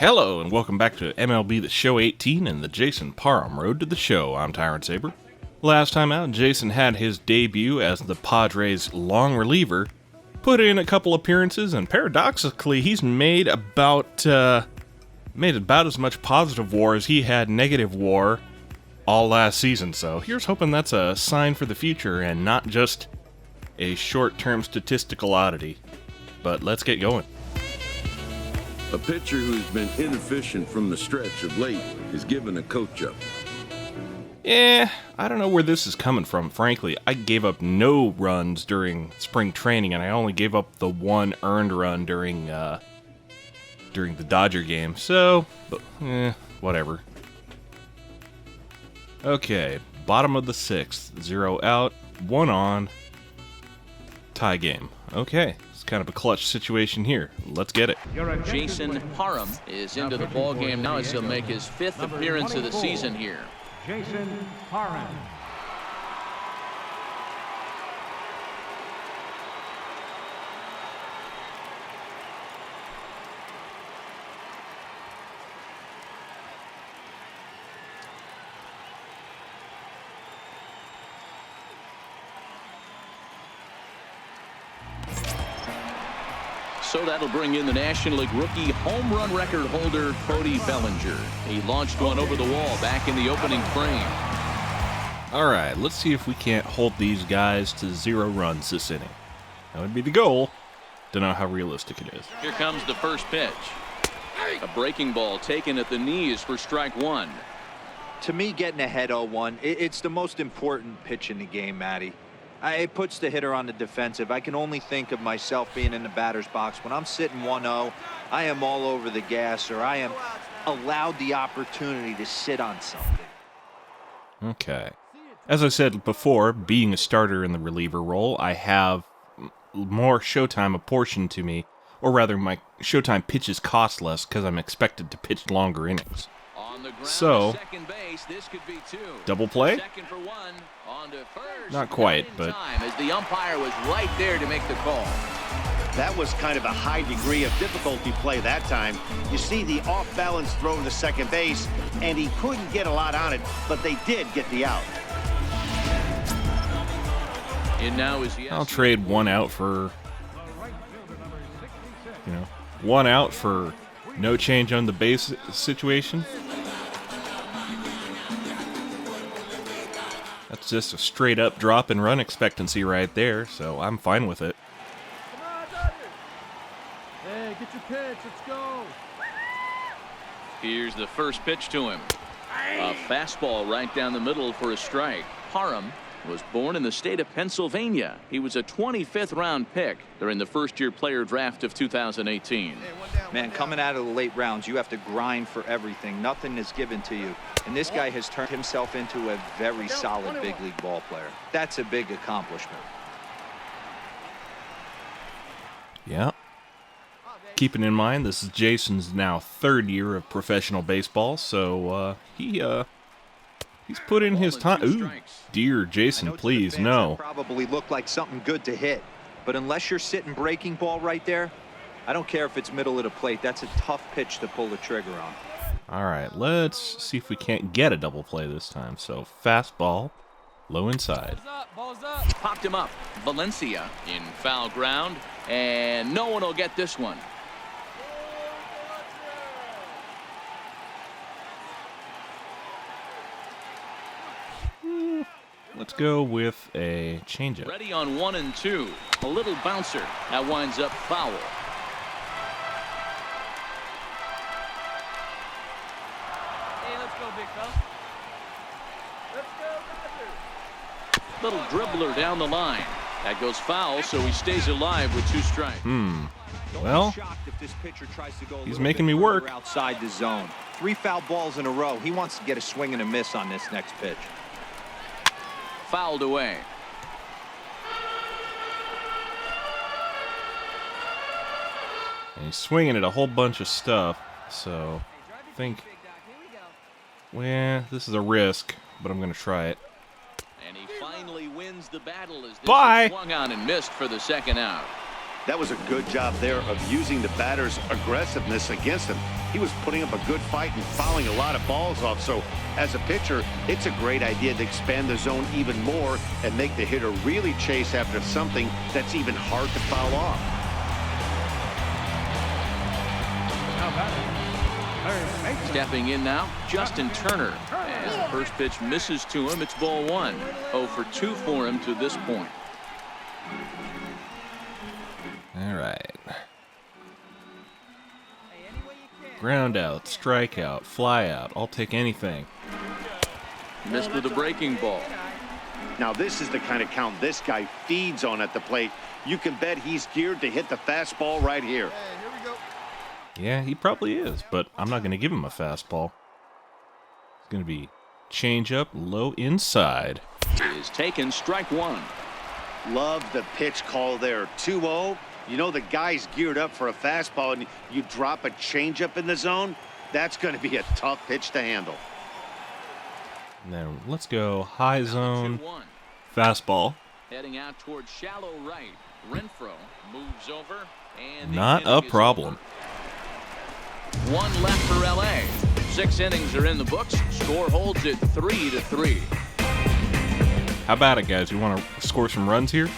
Hello, and welcome back to MLB The Show 18 and the Jason Parham Road to the Show. I'm Tyrant Saber. Last time out, Jason had his debut as the Padres' long reliever, put in a couple appearances, and paradoxically, he's made about as much positive WAR as he had negative WAR all last season. So here's hoping that's a sign for the future and not just a short-term statistical oddity. But let's get going. A pitcher who's been inefficient from the stretch of late is given a coach-up. I don't know where this is coming from, frankly. I gave up no runs during spring training, and I only gave up the one earned run during the Dodger game, so, whatever. Okay, bottom of the sixth, 0 out, 1 on, tie game. Okay, it's kind of a clutch situation here. Let's get it. Jason Parham is into the ball game now as he'll make his 5th appearance of the season here. Jason Parham. So that'll bring in the National League rookie home run record holder, Cody Bellinger. He launched one over the wall back in the opening frame. All right, let's see if we can't hold these guys to 0 runs this inning. That would be the goal. Don't know how realistic it is. Here comes the first pitch. A breaking ball taken at the knees for strike 1. To me, getting ahead 0-1, it's the most important pitch in the game, Matty. It puts the hitter on the defensive. I can only think of myself being in the batter's box. When I'm sitting 1-0, I am all over the gas, or I am allowed the opportunity to sit on something. Okay. As I said before, being a starter in the reliever role, I have more showtime apportioned to me, or rather my showtime pitches cost less because I'm expected to pitch longer innings. So, double play? Not quite, but as the umpire was right there to make the call. That was kind of a high degree of difficulty play that time. You see the off-balance throw to second base, and he couldn't get a lot on it, but they did get the out. And now is I'll trade 1 out for, 1 out for no change on the base situation. That's just a straight up drop in run expectancy right there, so I'm fine with it. Hey, get your pitch, let's go. Here's the first pitch to him. A fastball right down the middle for a strike. Parham was born in the state of Pennsylvania. He was a 25th round pick during the first-year player draft of 2018. Man, coming out of the late rounds, you have to grind for everything. Nothing is given to you. And this guy has turned himself into a very solid big league ball player. That's a big accomplishment. Yeah. Keeping in mind, this is Jason's now 3rd year of professional baseball, so he's put in his time. Ooh, dear Jason, please, no. Probably look like something good to hit, but unless you're sitting breaking ball right there, I don't care if it's middle of the plate. That's a tough pitch to pull the trigger on. All right, let's see if we can't get a double play this time. So fastball, low inside. Balls up. Popped him up. Valencia in foul ground, and no one will get this one. Let's go with a changeup. Ready on 1 and 2. A little bouncer. That winds up foul. Hey, let's go, big fella. Let's go, Dodgers. Little dribbler down the line. That goes foul, so he stays alive with 2 strikes. Well, he's making me work. Outside the zone. 3 foul balls in a row. He wants to get a swing and a miss on this next pitch. Fouled away. And he's swinging at a whole bunch of stuff, so I think, well, this is a risk, but I'm going to try it. And he finally wins the battle as this Bye. swung on and missed for the second out. That was a good job there of using the batter's aggressiveness against him. he was putting up a good fight and fouling a lot of balls off. So as a pitcher, it's a great idea to expand the zone even more and make the hitter really chase after something that's even hard to foul off. Stepping in now, Justin Turner. And the first pitch misses to him. It's ball one. 0 for 2 for him to this point. All right. Ground out, strikeout, fly out. I'll take anything. Missed with a breaking ball. Now this is the kind of count this guy feeds on at the plate. You can bet he's geared to hit the fastball right here. Yeah, he probably is, but I'm not going to give him a fastball. It's going to be change-up, low inside. Is taken, strike one. Love the pitch call there. 2-0. You know the guy's geared up for a fastball, and you drop a changeup in the zone. That's going to be a tough pitch to handle. And then let's go high zone, 2-1. fastball. Heading out towards shallow right. Renfro moves over. And Not a problem. One left for LA. 6 innings are in the books. Score holds it 3-3. How about it, guys? You want to score some runs here?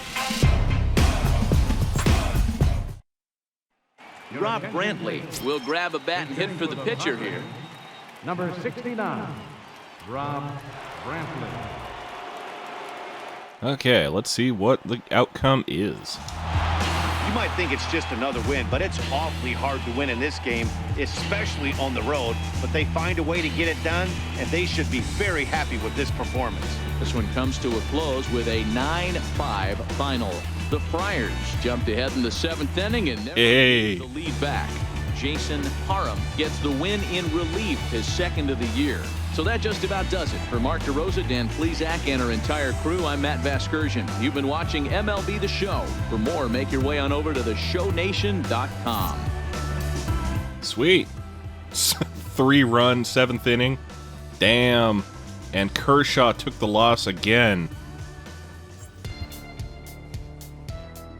Rob Brantley will grab a bat and hit for the pitcher here. Number 69, Rob Brantley. Okay, let's see what the outcome is. You might think it's just another win, but it's awfully hard to win in this game, especially on the road. But they find a way to get it done, and they should be very happy with this performance. This one comes to a close with a 9-5 final. The Friars jumped ahead in the 7th inning and never gave the lead back. Jason Parham gets the win in relief, his 2nd of the year. So that just about does it. For Mark DeRosa, Dan Plesac, and our entire crew, I'm Matt Vasgersian. You've been watching MLB The Show. For more, make your way on over to theshownation.com. Sweet. 3-run, 7th inning. Damn. And Kershaw took the loss again.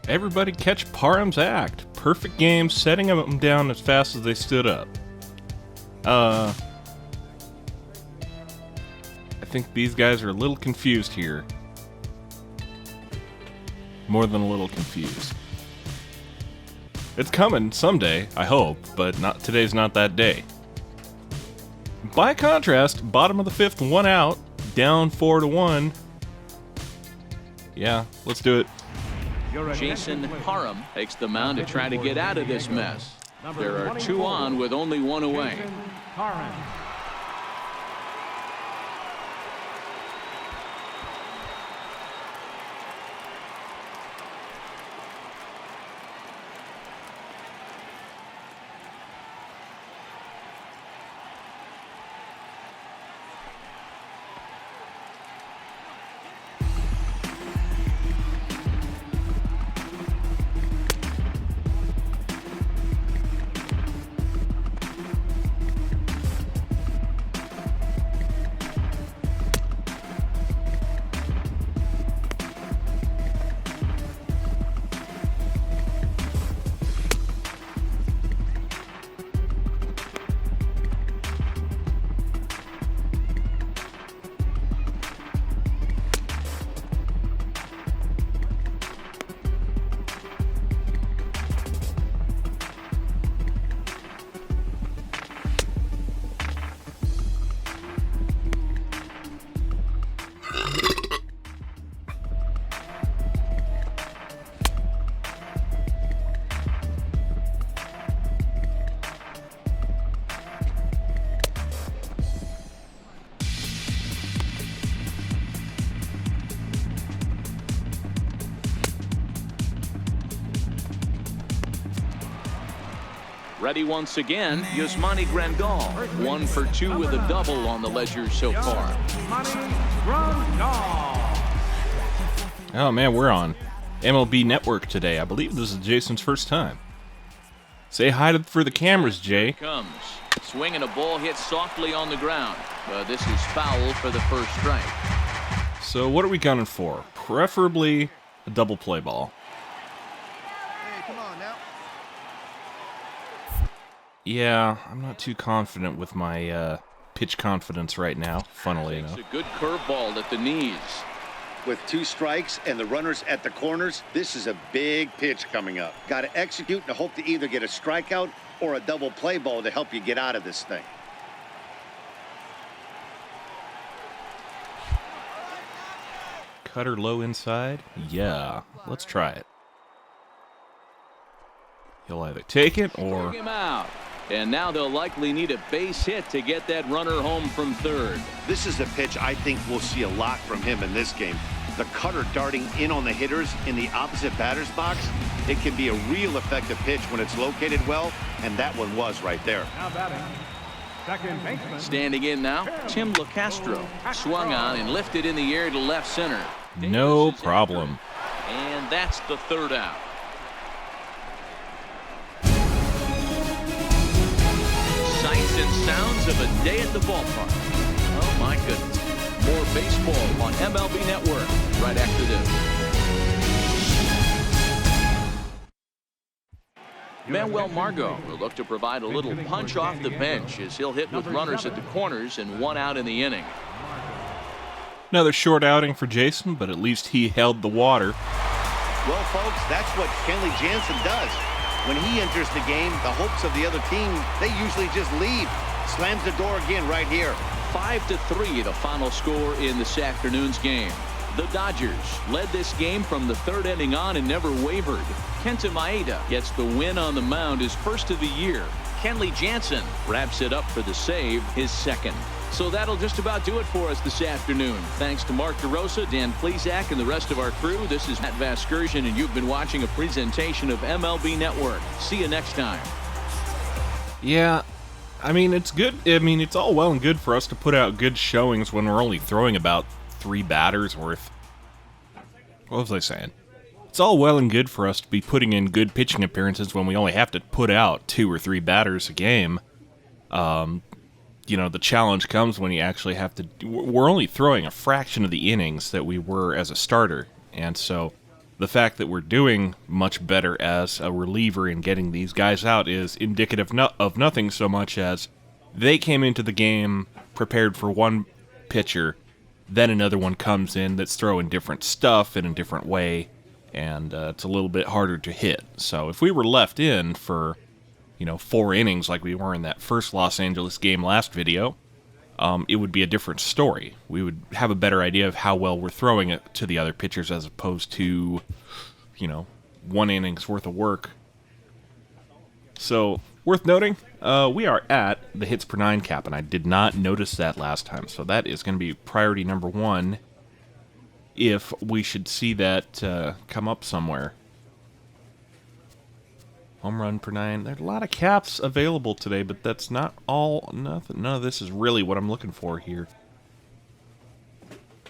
Everybody catch Parham's act. Perfect game, setting them down as fast as they stood up. I think these guys are a little confused here. More than a little confused. It's coming someday, I hope, but not today's not that day. By contrast, bottom of the 5th, 1 out, down 4-1. Yeah, let's do it. Jason Parham takes the mound to try to get out of this mess. There are 2 on with only 1 away. Ready once again, Yasmani Grandal. 1 for 2 with a double on the ledger so far. Oh man, we're on MLB Network today. I believe this is Jason's first time. Say hi for the cameras, Jay. Comes. Swinging a ball hit softly on the ground. This is foul for the first strike. So what are we gunning for? Preferably a double play ball. Hey, come on now. Yeah, I'm not too confident with my pitch confidence right now, funnily enough. It's a good curveball at the knees. With 2 strikes and the runners at the corners, this is a big pitch coming up. Got to execute and hope to either get a strikeout or a double play ball to help you get out of this thing. Cutter low inside? Yeah, let's try it. He'll either take it or... Bring him out. And now they'll likely need a base hit to get that runner home from third. This is a pitch I think we'll see a lot from him in this game. The cutter darting in on the hitters in the opposite batter's box. It can be a real effective pitch when it's located well, and that one was right there. Now batting, second baseman. Standing in now, Tim LaCastro. Swung on and lifted in the air to left center. No problem. And that's the third out. Sights and sounds of a day at the ballpark. Oh my goodness. More baseball on MLB Network right after this. Manuel Margot will look to provide a little punch off the bench as he'll hit with runners at the corners and 1 out in the inning. Another short outing for Jason, but at least he held the water. Well, folks, that's what Kenley Jansen does. When he enters the game, the hopes of the other team, they usually just leave. Slams the door again right here. 5-3, the final score in this afternoon's game. The Dodgers led this game from the third inning on and never wavered. Kenta Maeda gets the win on the mound, his first of the year. Kenley Jansen wraps it up for the save, his second. So that'll just about do it for us this afternoon. Thanks to Mark DeRosa, Dan Plesac, and the rest of our crew. This is Matt Vasgersian, and you've been watching a presentation of MLB Network. See you next time. Yeah, I mean, it's good. I mean, it's all well and good for us to put out good showings when we're only throwing about 3 batters worth. What was I saying? It's all well and good for us to be putting in good pitching appearances when we only have to put out 2 or 3 batters a game. You know, the challenge comes when you actually have to... We're only throwing a fraction of the innings that we were as a starter. And so the fact that we're doing much better as a reliever in getting these guys out is indicative of nothing so much as they came into the game prepared for one pitcher, then another one comes in that's throwing different stuff in a different way, and it's a little bit harder to hit. So if we were left in for... 4 innings like we were in that first Los Angeles game last video, it would be a different story. We would have a better idea of how well we're throwing it to the other pitchers as opposed to, 1 inning's worth of work. So, worth noting, we are at the hits per 9 cap, and I did not notice that last time. So that is going to be priority number 1 if we should see that come up somewhere. Home run per 9. There's a lot of caps available today, but that's not all. Nothing. None of this is really what I'm looking for here.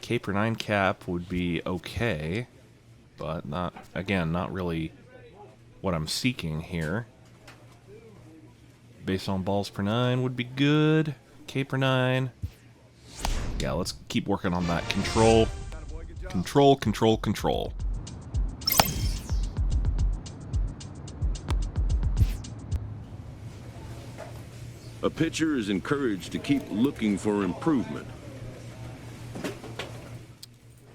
K per 9 cap would be okay, but not really what I'm seeking here. Base on balls per 9 would be good. K per 9. Yeah, let's keep working on that. Control. A pitcher is encouraged to keep looking for improvement.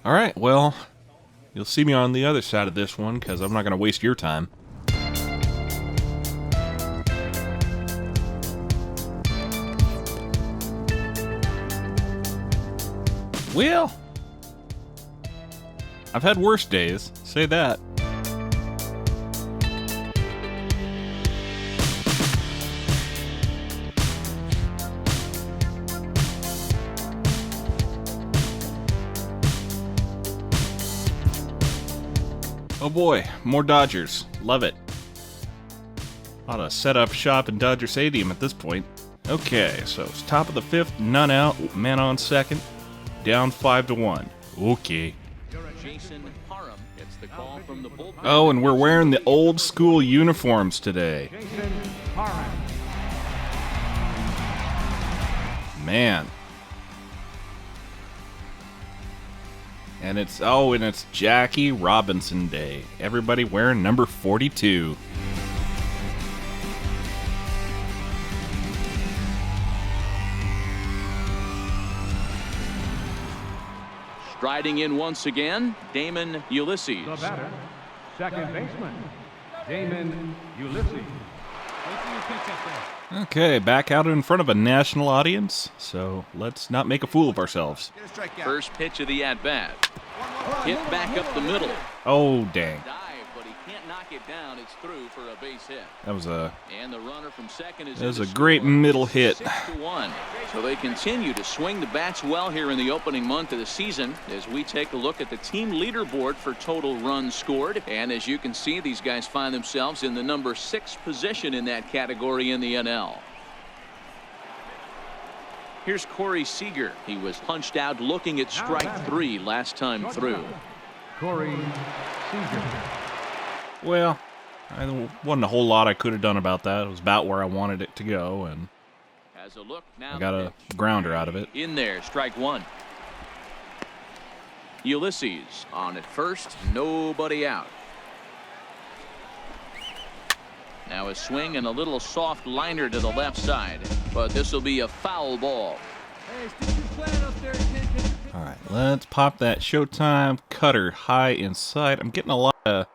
All right, well, you'll see me on the other side of this one because I'm not going to waste your time. Well, I've had worse days, say that. Oh boy, more Dodgers. Love it. Ought to set up shop in Dodger Stadium at this point. Okay, so it's top of the 5th, none out, man on second, down 5-1. Okay. Jason Parham gets the call from the bullpen. Oh, and we're wearing the old school uniforms today. Jason Parham. Man. And it's Jackie Robinson Day. Everybody wearing number 42. Striding in once again, Damon Ulysses. The batter, second baseman, Damon Ulysses. Okay, back out in front of a national audience, so let's not make a fool of ourselves. First pitch of the at-bat. Hit back up the middle. Oh, dang. Dive, but he can't knock it down. It's through for a base hit. That was a And the runner from second is a great middle hit. 6-1. So they continue to swing the bats well here in the opening month of the season as we take a look at the team leaderboard for total runs scored. And as you can see, these guys find themselves in the number 6 position in that category in the NL. Here's Corey Seager. He was punched out looking at strike 3 last time through. Corey Seager. Well, there wasn't a whole lot I could have done about that. It was about where I wanted it to go, and Has a look now. I got a grounder out of it. In there, strike 1. Ulysses on at first, nobody out. Now a swing and a little soft liner to the left side, but this will be a foul ball. All right, let's pop that Showtime cutter high inside. I'm getting a lot of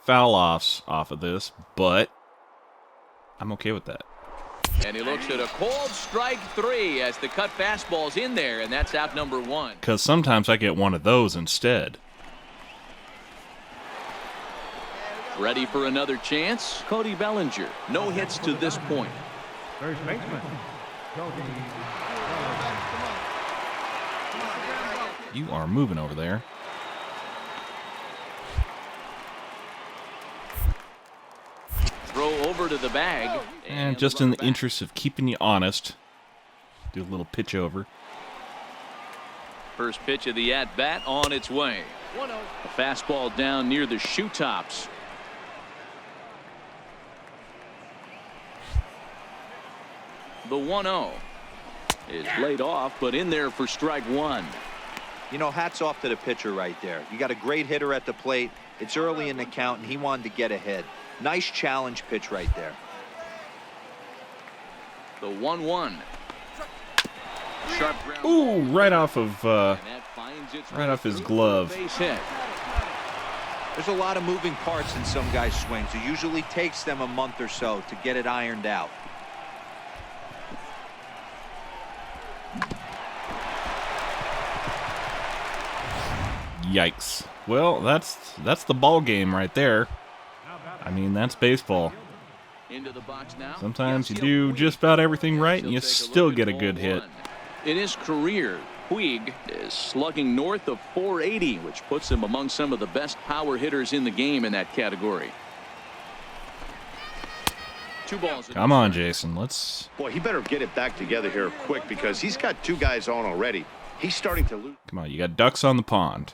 foul offs off of this, but I'm okay with that. And he looks at a cold strike 3 as the cut fastball's in there, and that's out number 1. Because sometimes I get one of those instead. Ready for another chance? Cody Bellinger. No hits to this point. First baseman, Cody. You are moving over there. Throw over to the bag. And just in the interest of keeping you honest, do a little pitch over. First pitch of the at-bat on its way. A fastball down near the shoe tops. The 1-0 is laid off, but in there for strike 1. You know, hats off to the pitcher right there. You got a great hitter at the plate. It's early in the count, and he wanted to get ahead. Nice challenge pitch right there. The 1-1. Sharp ground. Ooh, right off of And that finds its right way off his through glove. for a base hit. There's a lot of moving parts in some guys' swings. It usually takes them a month or so to get it ironed out. Yikes. Well, that's the ball game right there. I mean, that's baseball. Into the box now. Sometimes you do just about everything right and you still get a good hit. In his career, Puig is slugging north of 480, which puts him among some of the best power hitters in the game in that category. 2 balls. Come on, Jason. Let's. Boy, he better get it back together here quick because he's got 2 guys on already. He's starting to lose. Come on, you got ducks on the pond.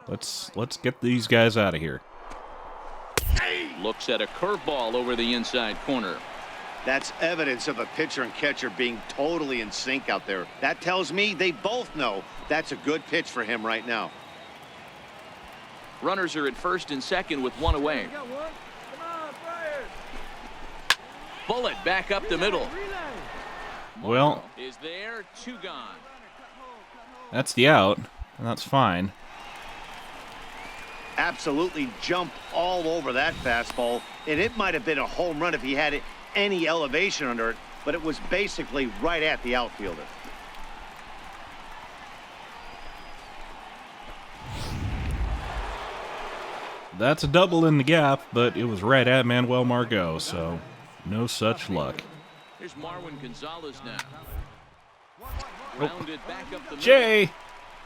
Let's get these guys out of here. Looks at a curveball over the inside corner. That's evidence of a pitcher and catcher being totally in sync out there. That tells me they both know that's a good pitch for him right now. Runners are at first and second with 1 away. Bullet back up the middle. Well, Is there, 2 gone. that's the out, and that's fine. Absolutely jump all over that fastball, and it might have been a home run if he had any elevation under it, but it was basically right at the outfielder. That's a double in the gap, but it was right at Manuel Margot, so no such luck. Here's Marwin Gonzalez now. Rounded back up the middle. Jay!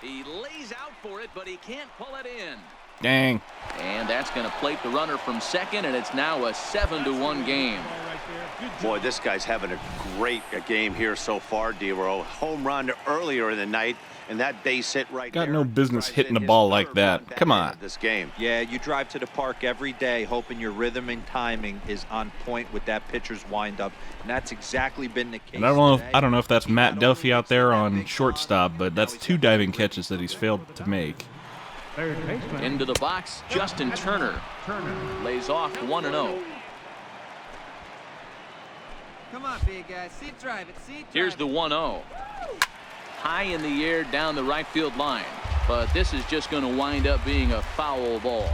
He lays out for it, but he can't pull it in. Dang. And that's going to plate the runner from second, and it's now a 7-1 game. Boy, this guy's having a great game here so far, D-Row. Home run earlier in the night, and that base hit right Got there no business drives hitting in a his ball third like that. run Come back on. into this game. Yeah, you drive to the park every day hoping your rhythm and timing is on point with that pitcher's windup, and that's exactly been the case. And I today. don't know if that's Matt Duffy out there on shortstop, but that's 2 diving catches that he's failed to make. Third baseman, Into the box, Justin Turner Turner. lays off 1-0. Come on, big guy. See drive it. See drive Here's the 1-0. High in the air down the right field line. but this is just going to wind up being a foul ball.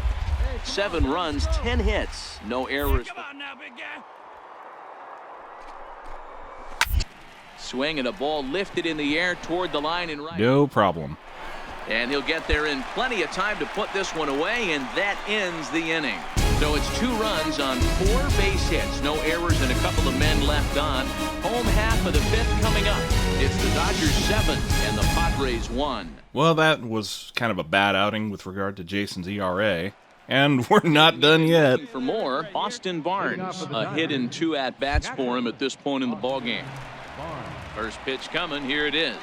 7 runs, 10 hits, no errors. Come on now, big guy. Swing and a ball lifted in the air toward the line and right. No problem. And he'll get there in plenty of time to put this one away, and that ends the inning. So it's 2 runs on 4 base hits, no errors, and a couple of men left on. Home half of the 5th coming up. It's the Dodgers 7 and the Padres 1. Well, that was kind of a bad outing with regard to Jason's ERA. And we're not done yet. For more, Austin Barnes, a hit and 2 at-bats for him at this point in the ballgame. First pitch coming, here it is.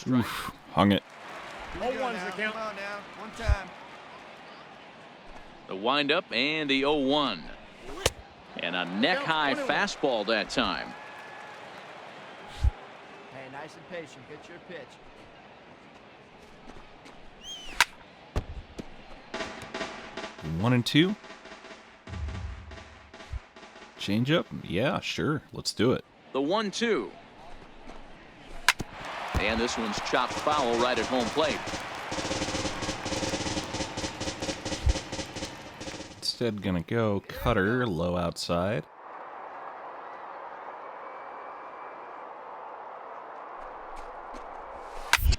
Oof, hung it. 0-1's the count. Come on now, one time. The windup and the 0-1. And a neck-high fastball that time. Hey, nice and patient. Get your pitch. One and 2. Change up? Yeah, sure. Let's do it. The 1-2. And this one's chopped foul right at home plate. Instead, gonna go cutter, low outside.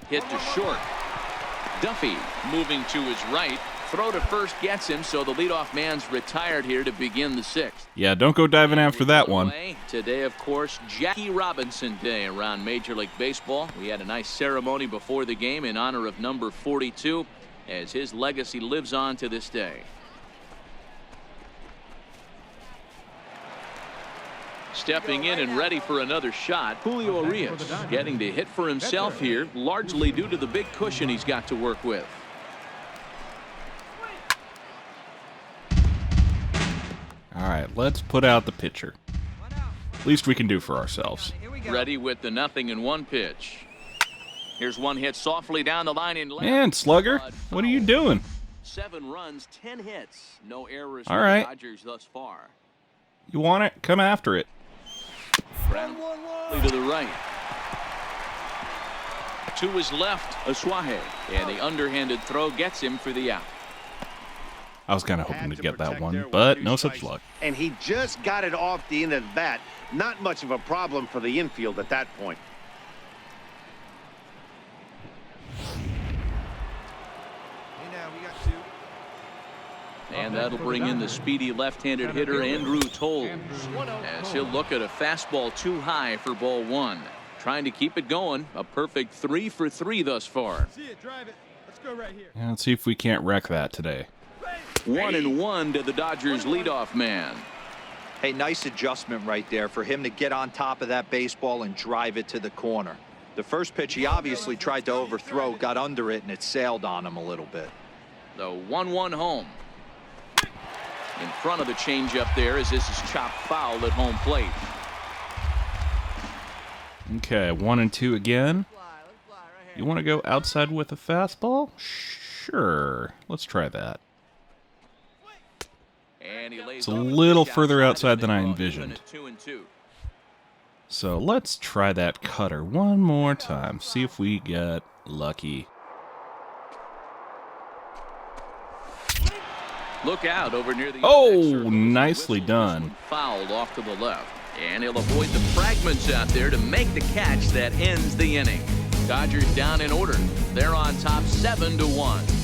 Hit to short. Duffy moving to his right. Throw to first gets him, so the leadoff man's retired here to begin the 6th. Yeah, don't go diving after that one. Today, of course, Jackie Robinson Day around Major League Baseball. We had a nice ceremony before the game in honor of number 42, as his legacy lives on to this day. Stepping in and ready for another shot, Julio Urias getting to hit for himself here, largely due to the big cushion he's got to work with. All right, let's put out the pitcher. Least we can do for ourselves. Ready with the 0-1 pitch. Here's one hit softly down the line in left. Man, Slugger, what are you doing? 7 runs, 10 hits, no errors All for right. the Dodgers thus far. You want it? Come after it. Brown to the right. To his left, Asuaje, and the underhanded throw gets him for the out. I was kind of hoping to get that one, but no such luck. And he just got it off the end of the bat. Not much of a problem for the infield at that point. Hey, now we got 2. And that'll bring in the speedy left-handed hitter Andrew Toles, as he'll look at a fastball too high for ball 1. Trying to keep it going. A perfect 3 for 3 thus far. See it, drive it. Let's go right here. Yeah, let's see if we can't wreck that today. 1-1 to the Dodgers leadoff man. Hey, nice adjustment right there for him to get on top of that baseball and drive it to the corner. The first pitch he obviously tried to overthrow, got under it, and it sailed on him a little bit. The 1-1 home. In front of the changeup there, as this is chopped foul at home plate. Okay, 1 and 2 again. You want to go outside with a fastball? Sure. Let's try that. It's a little further outside than I envisioned. So let's try that cutter one more time. See if we get lucky. Look out over near the Oh, nicely done. Fouled off to the left. And he'll avoid the fragments out there to make the catch that ends the inning. Dodgers down in order. They're on top 7-1.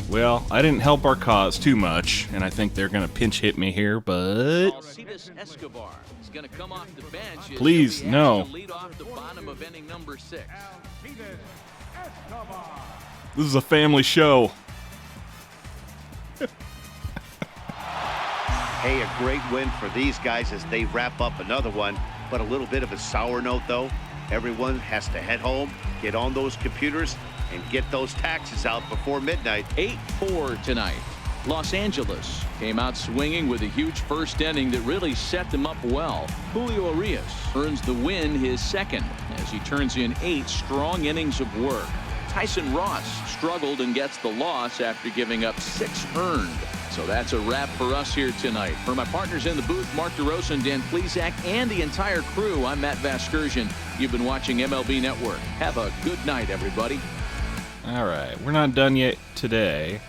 Well, I didn't help our cause too much, and I think they're going to pinch hit me here, but... Escobar is going to come off the bench. Please, no. Lead off the bottom of inning number 6. This is a family show. Hey, a great win for these guys as they wrap up another one. But a little bit of a sour note, though. Everyone has to head home, get on those computers, and get those taxes out before midnight. 8-4 tonight. Los Angeles came out swinging with a huge first inning that really set them up well. Julio Urias earns the win, his second, as he turns in 8 strong innings of work. Tyson Ross struggled and gets the loss after giving up 6 earned. So that's a wrap for us here tonight. For my partners in the booth, Mark DeRosa and Dan Plesac, and the entire crew, I'm Matt Vasgersian. You've been watching MLB Network. Have a good night, everybody. Alright, we're not done yet today.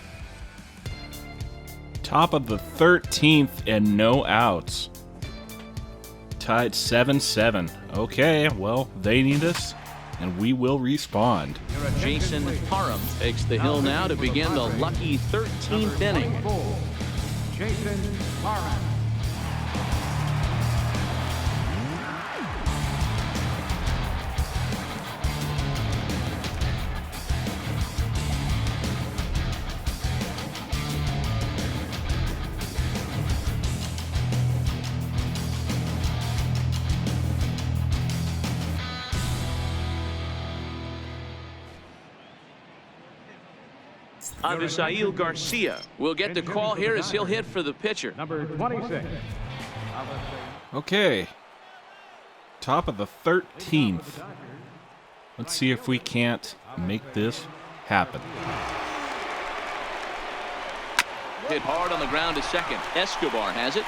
Top of the 13th and no outs. Tied 7-7. Okay, well, they need us, and we will respond. Jason Parham takes the hill now to begin the lucky 13th inning. Jason Parham. Abisail Garcia will get the call here as he'll hit for the pitcher. Number 26. Okay. Top of the 13th. Let's see if we can't make this happen. Hit hard on the ground to second. Escobar has it.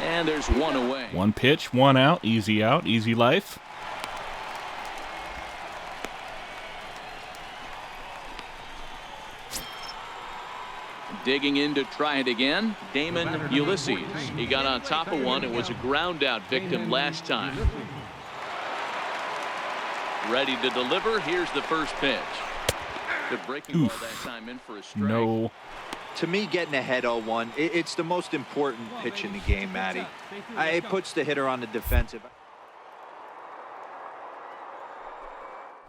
And there's one away. One pitch, one out, easy life. Digging in to try it again, Damon Ulysses. He got on top of one and was a ground out victim last time. Ready to deliver. Here's the first pitch. The breaking ball that time in for a strike. No. To me, getting ahead 0-1, it's the most important pitch in the game, Matty. It puts the hitter on the defensive.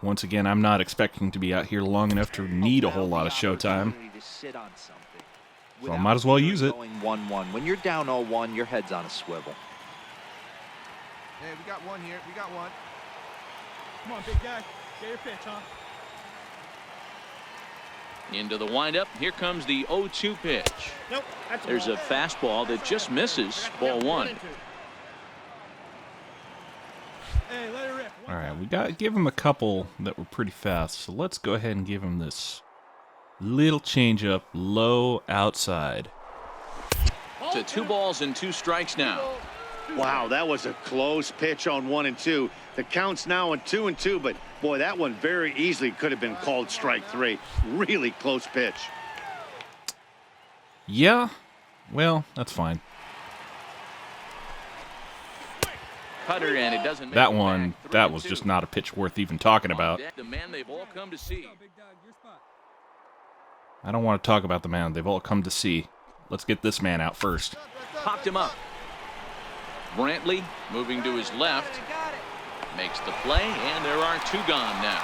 Once again, I'm not expecting to be out here long enough to need a whole lot of showtime. So I might as well use it. 1-1. When you're down 0-1, your head's on a swivel. Hey, we got one here. We got one. Come on, big guy. Get your pitch, huh? Into the windup. Here comes the 0-2 pitch. Nope. That's There's a fastball that just misses. Ball one. Hey, let it rip. All right, we got to give him a couple that were pretty fast. So let's go ahead and give him this little changeup, low outside. To 2 balls and 2 strikes now. Wow, that was a close pitch on 1 and 2. The count's now on 2 and 2, but boy, that one very easily could have been called strike 3. Really close pitch. Yeah, well, that's fine. Cutter, and it doesn't make That it one, back. that 3 was and just 2. not a pitch worth even talking about. The man they've all come to see. I don't want to talk about the man they've all come to see. Let's get this man out first. Popped him up. Brantley moving to his left. Makes the play, and there are 2 gone now.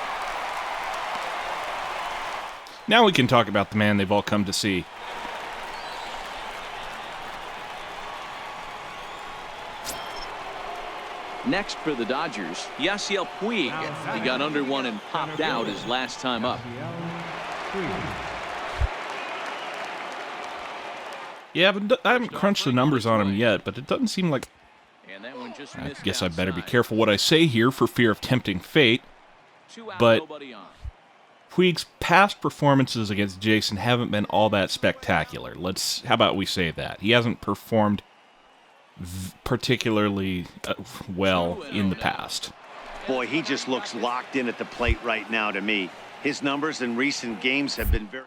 Now we can talk about the man they've all come to see. Next for the Dodgers, Yasiel Puig. He got under one and popped out his last time up. Yeah, but I haven't crunched the numbers on him yet, but it doesn't seem like... And that one just I missed guess I better be outside. careful what I say here for fear of tempting fate. 2 out, but- nobody on. Puig's past performances against Jason haven't been all that spectacular. How about we say that? He hasn't performed particularly well in the past. Boy, he just looks locked in at the plate right now to me. His numbers in recent games have been very...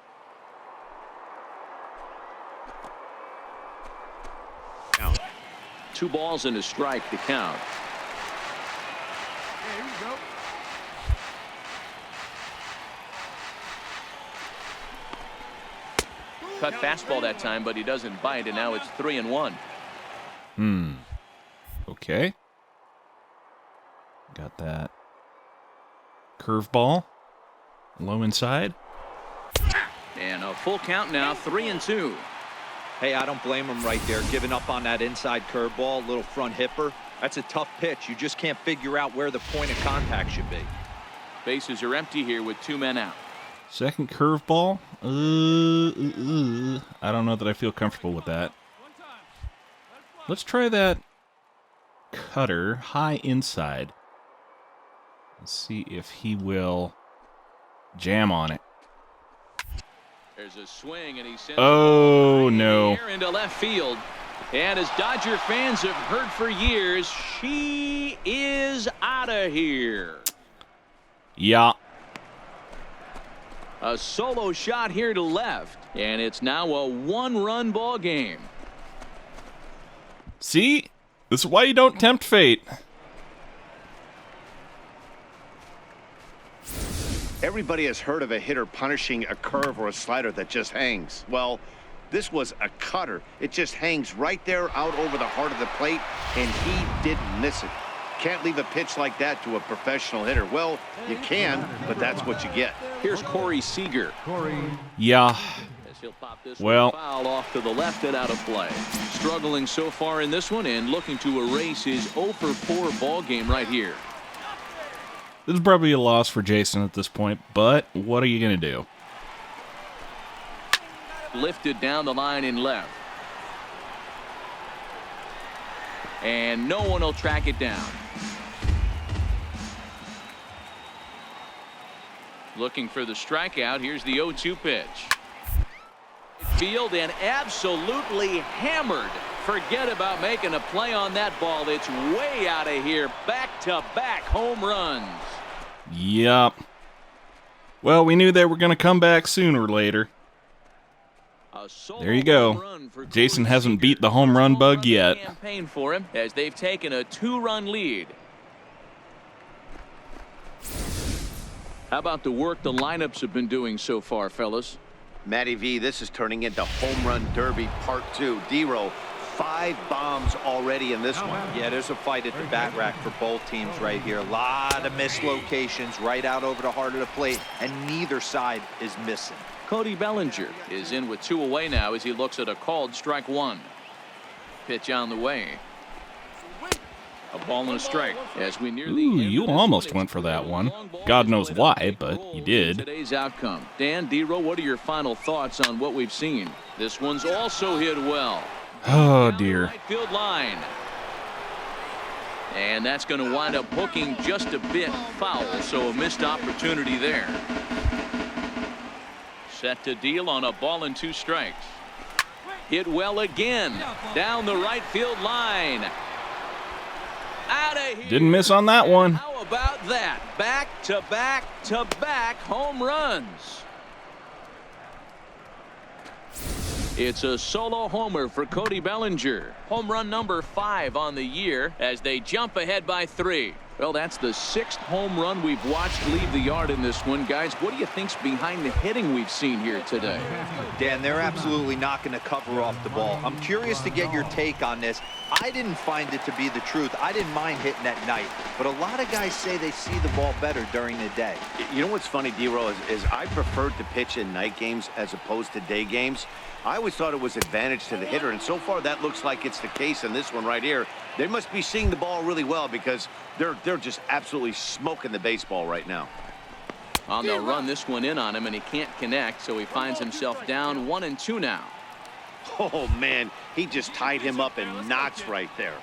2 balls and a strike to count. Here you go. Cut fastball that time, but he doesn't bite, and now it's 3-1. Okay. Got that. Curveball. Low inside. And a full count now, 3-2. Hey, I don't blame him right there. Giving up on that inside curveball, little front hipper. That's a tough pitch. You just can't figure out where the point of contact should be. Bases are empty here with 2 men out. Second curveball. I don't know that I feel comfortable with that. Let's try that cutter high inside. Let's see if he will jam on it. There's a swing, and he sends Oh, it no. into left field. And as Dodger fans have heard for years, she is out of here. Yeah. A solo shot here to left, and it's now a one-run ball game. See? This is why you don't tempt fate. Everybody has heard of a hitter punishing a curve or a slider that just hangs. Well, this was a cutter. It just hangs right there out over the heart of the plate, and he didn't miss it. Can't leave a pitch like that to a professional hitter. Well, you can, but that's what you get. Here's Corey Seager. Yeah. As he'll pop this Well, foul off to the left and out of play. Struggling so far in this one and looking to erase his 0 for 4 ball game right here. this is probably a loss for Jason at this point, but what are you going to do? Lifted down the line in left. And no one will track it down. Looking for the strikeout. Here's the 0-2 pitch. Field and absolutely hammered. Forget about making a play on that ball. It's way out of here. Back-to-back home runs. Yup. Well, we knew they were going to come back sooner or later. There you go. Jason hasn't beat the home run bug yet. Campaign for him as they've taken a 2-run lead. How about the work the lineups have been doing so far, fellas? Matty V, this is turning into home run derby part 2. D-Row, 5 bombs already in this one. Yeah, there's a fight at the bat rack for both teams right here. A lot of mislocations right out over the heart of the plate, and neither side is missing. Cody Bellinger is in with 2 away now as he looks at a called strike 1. Pitch on the way. A ball and a strike as we near the Ooh, end you of this almost one. went for that one. God knows why, but you did. Today's outcome. Dan, D-Row, what are your final thoughts on what we've seen? This one's also hit well. Oh, dear. Right field line. And that's going to wind up hooking just a bit foul, so a missed opportunity there. Set to deal on a ball and 2 strikes. Hit well again. Down the right field line. Out of here. Didn't miss on that one. How about that? Back to back to back home runs. It's a solo homer for Cody Bellinger. Home run number 5 on the year as they jump ahead by 3. Well, that's the 6th home run we've watched leave the yard in this one. Guys, what do you think's behind the hitting we've seen here today? Dan, they're absolutely not going to cover off the ball. I'm curious to get your take on this. I didn't find it to be the truth. I didn't mind hitting at night, but a lot of guys say they see the ball better during the day. You know what's funny, D-Row, is I preferred to pitch in night games as opposed to day games. I always thought it was advantage to the hitter, and so far that looks like it's the case in this one right here. They must be seeing the ball really well because they're just absolutely smoking the baseball right now. Well, they'll run this one in on him, and he can't connect, so he finds himself down 1-2 now. Oh, man, he just tied him up in knots right there.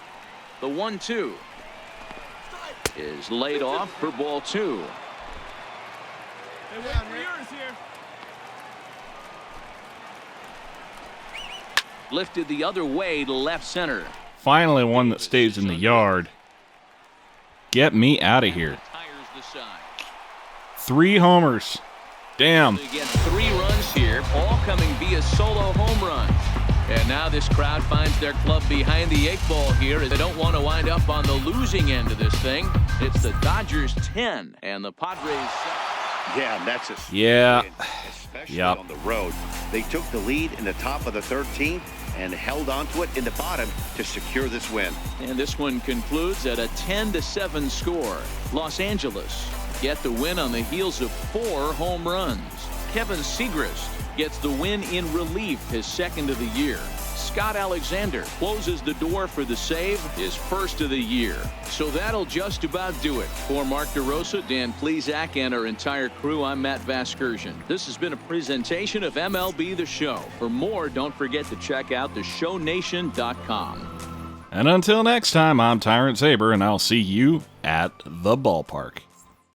The 1-2 is laid off for ball 2. Lifted the other way to left center. Finally one that stays in the yard. Get me out of here. 3 homers. Damn. They get 3 runs here, all coming via solo home runs. And now this crowd finds their club behind the 8 ball here. They don't want to wind up on the losing end of this thing. It's the Dodgers 10 and the Padres 7. Yeah, that's a Yeah. especially on the road. They took the lead in the top of the 13th and held onto it in the bottom to secure this win. And this one concludes at a 10-7 score. Los Angeles get the win on the heels of 4 home runs. Kevin Segrist gets the win in relief, his 2nd of the year. Scott Alexander closes the door for the save, his 1st of the year. So that'll just about do it. For Mark DeRosa, Dan Plesac, and our entire crew, I'm Matt Vasgersian. This has been a presentation of MLB The Show. For more, don't forget to check out theshownation.com. And until next time, I'm Tyrant Saber, and I'll see you at the ballpark.